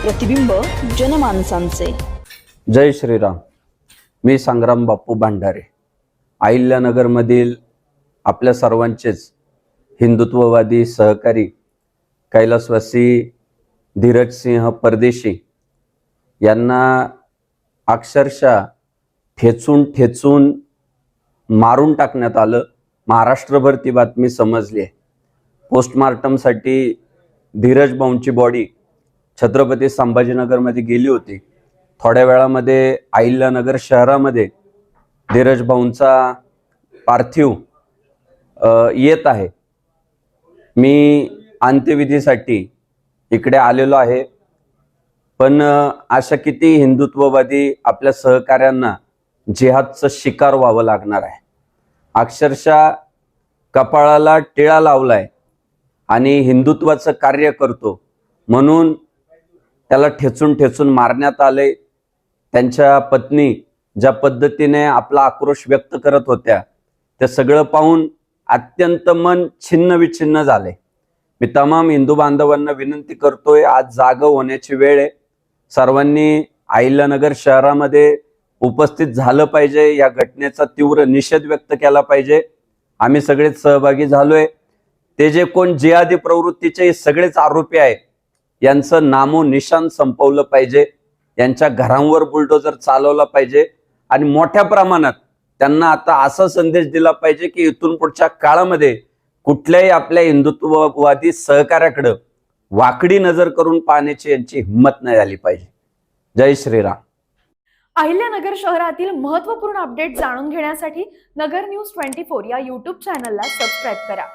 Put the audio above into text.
प्रतिबिंब जनमानसांचे। जय श्रीराम। मी संग्राम बापू भांडारे, अहिल्यानगरमधील आपल्या सर्वांचेच हिंदुत्ववादी सहकारी कैलासवासी धीरजसिंह परदेशी यांना अक्षरशः ठेचून मारून टाकण्यात आलं। महाराष्ट्रभर ती बातमी समजली आहे। पोस्टमार्टमसाठी धीरज भाऊंची बॉडी छत्रपती संभाजीनगरमध्ये गेली होती। थोड्या वेळामध्ये अहिल्यानगर शहरामध्ये धीरज भाऊंचा पार्थिव येत आहे। मी अंत्यविधीसाठी इकडे आलेलो आहे, पण अशा किती हिंदुत्ववादी आपल्या सहकाऱ्यांना जिहादचं शिकार व्हावं लागणार आहे। अक्षरशः कपाळाला टिळा लावलाय आणि हिंदुत्वाचं कार्य करतो म्हणून त्याला ठेचून मारण्यात आले। त्यांच्या पत्नी ज्या पद्धतीने आपला आक्रोश व्यक्त करत होत्या ते सगळं पाहून अत्यंत मन छिन्न विछिन्न झाले। मी तमाम हिंदू बांधवांना विनंती करतोय, आज जाग होण्याची वेळ आहे। सर्वांनी अहिल्यानगर शहरामध्ये उपस्थित झालं पाहिजे। या घटनेचा तीव्र निषेध व्यक्त केला पाहिजे। आम्ही सगळेच सहभागी झालोय। ते जे कोण जिहादी प्रवृत्तीचे सगळेच आरोपी आहेत यांचं नामो निशान संपवलं पाहिजे। यांच्या घरांवर बुलडोजर चालवला पाहिजे आणि मोठ्या प्रमाणात त्यांना आता असा संदेश दिला पाहिजे की इथून पुढच्या काळामध्ये कुठल्याही आपल्या हिंदुत्ववादी सहकार्याकडे वाकडी नजर करून पाहण्याची यांची हिंमत नाही झाली पाहिजे। जय श्रीराम। अहिल्यानगर शहरातील महत्त्वपूर्ण अपडेट जाणून घेण्यासाठी नगर न्यूज 24 या YouTube चॅनलला सबस्क्राइब करा।